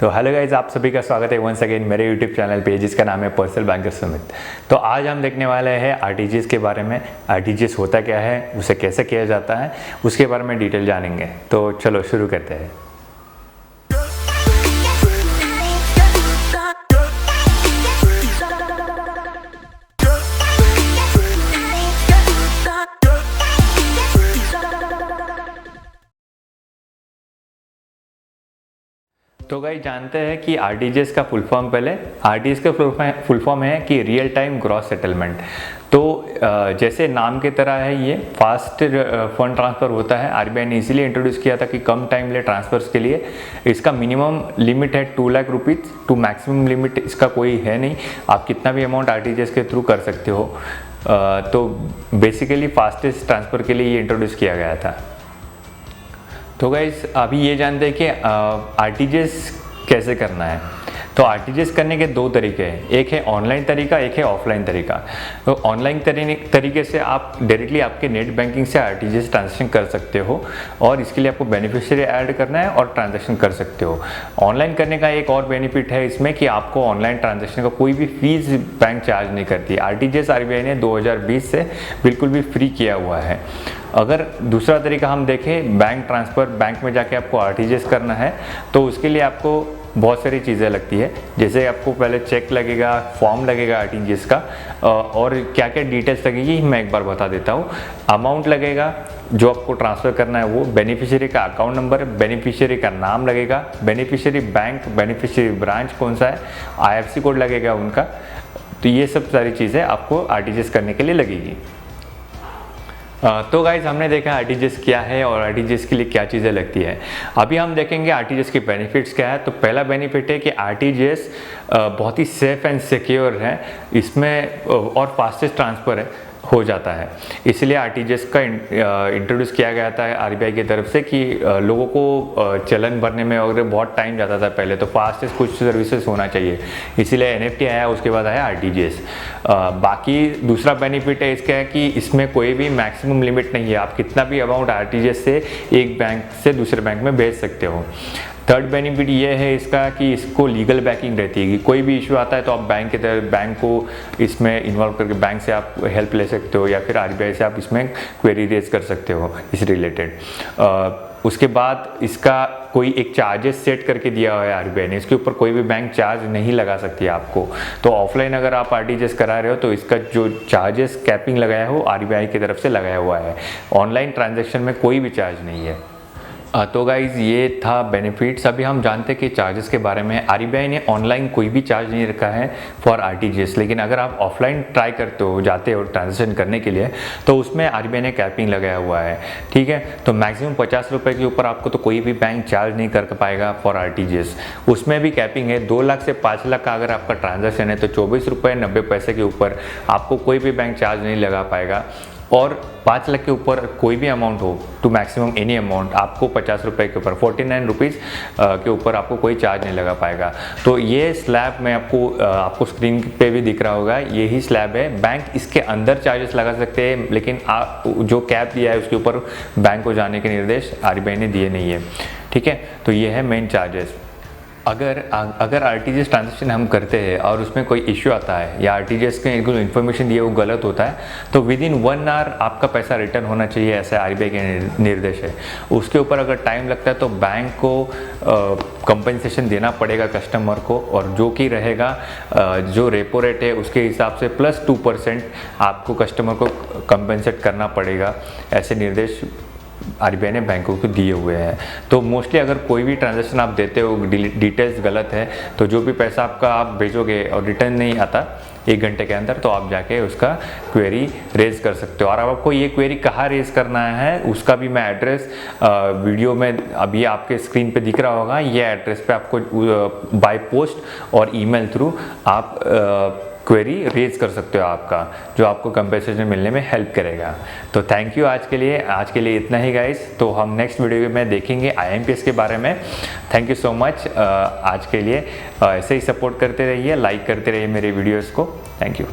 तो hello guys, आप सभी का स्वागत है वंस अगेन मेरे यूट्यूब चैनल पे जिसका नाम है पर्सनल बैंकर सुमित। तो आज हम देखने वाले हैं आरटीजीएस के बारे में। आरटीजीएस होता क्या है, उसे कैसे किया जाता है, उसके बारे में डिटेल जानेंगे। तो चलो शुरू करते हैं। तो गाइस जानते हैं कि आरटीजीएस का फुल फॉर्म, पहले आरटीजीएस का फुल फॉर्म है कि रियल टाइम ग्रॉस सेटलमेंट। तो जैसे नाम की तरह है, ये फास्ट फंड ट्रांसफ़र होता है। आरबीआई ने इसीलिए इंट्रोड्यूस किया था कि कम टाइम ले ट्रांसफर्स के लिए। इसका मिनिमम लिमिट है 2 lakh rupees to maximum limit इसका कोई है नहीं। आप कितना भी अमाउंट आरटीजीएस के थ्रू कर सकते हो। तो बेसिकली फास्टेस्ट ट्रांसफ़र के लिए ये इंट्रोड्यूस किया गया था। तो गाइस अभी ये जानते हैं कि आरटीजीएस कैसे करना है। तो आरटीजीएस करने के दो तरीके हैं, एक है ऑनलाइन तरीका, एक है ऑफलाइन तरीका। तो ऑनलाइन तरीके से आप डायरेक्टली आपके नेट बैंकिंग से आरटीजीएस ट्रांजैक्शन कर सकते हो और इसके लिए आपको बेनिफिशियरी ऐड करना है और ट्रांजैक्शन कर सकते हो। ऑनलाइन करने का एक और बेनिफिट है इसमें कि आपको ऑनलाइन ट्रांजैक्शन का कोई भी फीस बैंक चार्ज नहीं करती। आरटीजीएस आरबीआई ने 2020 से बिल्कुल भी फ्री किया हुआ है। अगर दूसरा तरीका हम देखें, बैंक ट्रांसफ़र, बैंक में जाके आपको आरटीजीएस करना है तो उसके लिए आपको बहुत सारी चीज़ें लगती है। जैसे आपको पहले चेक लगेगा, फॉर्म लगेगा आरटीजीएस का, और क्या क्या डिटेल्स लगेगी मैं एक बार बता देता हूँ। अमाउंट लगेगा जो आपको ट्रांसफ़र करना है वो, बेनिफिशियरी का अकाउंट नंबर, बेनिफिशियरी का नाम लगेगा, बेनिफिशियरी बैंक, बेनिफिशियरी ब्रांच कौन सा है, आईएफएससी कोड लगेगा उनका। तो ये सब सारी चीज़ें आपको आरटीजीएस करने के लिए लगेगी। तो गाइज हमने देखा आरटीजीएस क्या है और आरटीजीएस के लिए क्या चीज़ें लगती है। अभी हम देखेंगे आरटीजीएस के बेनिफिट्स क्या है। तो पहला बेनिफिट है कि आरटीजीएस बहुत ही सेफ एंड सिक्योर है इसमें और फास्टेस्ट ट्रांसफ़र हो जाता है। इसलिए आरटीजीएस का इंट्रोड्यूस किया गया था आरबीआई की तरफ से कि लोगों को चलन भरने में अगर बहुत टाइम जाता था पहले, तो फास्टेस्ट कुछ सर्विसेज होना चाहिए। इसीलिए एनएफटी आया, उसके बाद आया आरटीजीएस। बाकी दूसरा बेनिफिट है इसका है कि इसमें कोई भी मैक्सिमम लिमिट नहीं है। आप कितना भी अमाउंट आरटीजीएस से एक बैंक से दूसरे बैंक में भेज सकते हो। थर्ड बेनिफिट ये है इसका कि इसको लीगल बैकिंग रहती है कि कोई भी इशू आता है तो आप बैंक को इसमें इन्वॉल्व करके बैंक से आप हेल्प ले सकते हो या फिर आरबीआई से आप इसमें क्वेरी रेज कर सकते हो इस रिलेटेड। उसके बाद इसका कोई एक चार्जेस सेट करके दिया हुआ है आरबीआई ने, इसके ऊपर कोई भी बैंक चार्ज नहीं लगा सकती आपको। तो ऑफलाइन अगर आप आरटीजीएस करा रहे हो तो इसका जो चार्जेस कैपिंग लगाया है वो आरबीआई की तरफ से लगाया हुआ है। ऑनलाइन ट्रांजैक्शन में कोई भी चार्ज नहीं है। तो गाइज़ ये था बेनिफिट्स। अभी हम जानते हैं कि चार्जेस के बारे में। आरबीआई ने ऑनलाइन कोई भी चार्ज नहीं रखा है फॉर आरटीजीएस, लेकिन अगर आप ऑफलाइन ट्राई करते हो, जाते हो ट्रांजैक्शन करने के लिए, तो उसमें आरबीआई ने कैपिंग लगाया हुआ है। ठीक है, तो मैक्सिमम 50 रुपये के ऊपर आपको तो कोई भी बैंक चार्ज नहीं कर पाएगा फॉर आरटीजीएस। उसमें भी कैपिंग है 2 लाख से 5 लाख का अगर आपका ट्रांजैक्शन है तो 24 रुपये 90 पैसे के ऊपर आपको कोई भी बैंक चार्ज नहीं लगा पाएगा। और 5 लाख के ऊपर कोई भी अमाउंट हो, टू मैक्सिमम एनी अमाउंट, आपको 50 रुपये के ऊपर 49 रुपीज़ के ऊपर आपको कोई चार्ज नहीं लगा पाएगा। तो ये स्लैब में आपको स्क्रीन पे भी दिख रहा होगा, यही स्लैब है। बैंक इसके अंदर चार्जेस लगा सकते हैं, लेकिन आप जो कैप दिया है उसके ऊपर बैंक को जाने के निर्देश आरबीआई ने दिए नहीं है। ठीक है, तो ये है मेन चार्जेस। अगर आरटीजीएस ट्रांजैक्शन हम करते हैं और उसमें कोई इश्यू आता है या आरटीजीएस के जो इन्फॉर्मेशन दिए वो गलत होता है तो विद इन 1 आवर आपका पैसा रिटर्न होना चाहिए, ऐसा आरबीआई के निर्देश है। उसके ऊपर अगर टाइम लगता है तो बैंक को कंपनसेशन देना पड़ेगा कस्टमर को, और जो कि रहेगा जो रेपो रेट है उसके हिसाब से प्लस 2% आपको कस्टमर को कंपनसेट करना पड़ेगा। ऐसे निर्देश आरबीआई ने बैंकों को दिए हुए हैं। तो मोस्टली अगर कोई भी ट्रांजैक्शन आप देते हो, डिटेल्स गलत है, तो जो भी पैसा आपका आप भेजोगे और रिटर्न नहीं आता 1 घंटे के अंदर, तो आप जाके उसका क्वेरी रेज कर सकते हो। और अब आपको ये क्वेरी कहाँ रेज करना है उसका भी मैं एड्रेस वीडियो में अभी आपके स्क्रीन पे दिख रहा होगा। ये एड्रेस पे आपको बाय पोस्ट और ईमेल थ्रू आप क्वेरी रेज कर सकते हो आपका, जो आपको कंपनसेशन मिलने में हेल्प करेगा। तो थैंक यू आज के लिए इतना ही गाइस। तो हम नेक्स्ट वीडियो में देखेंगे आईएमपीएस के बारे में। थैंक यू सो मच आज के लिए। ऐसे ही सपोर्ट करते रहिए, लाइक करते रहिए मेरे वीडियोस को। Thank you.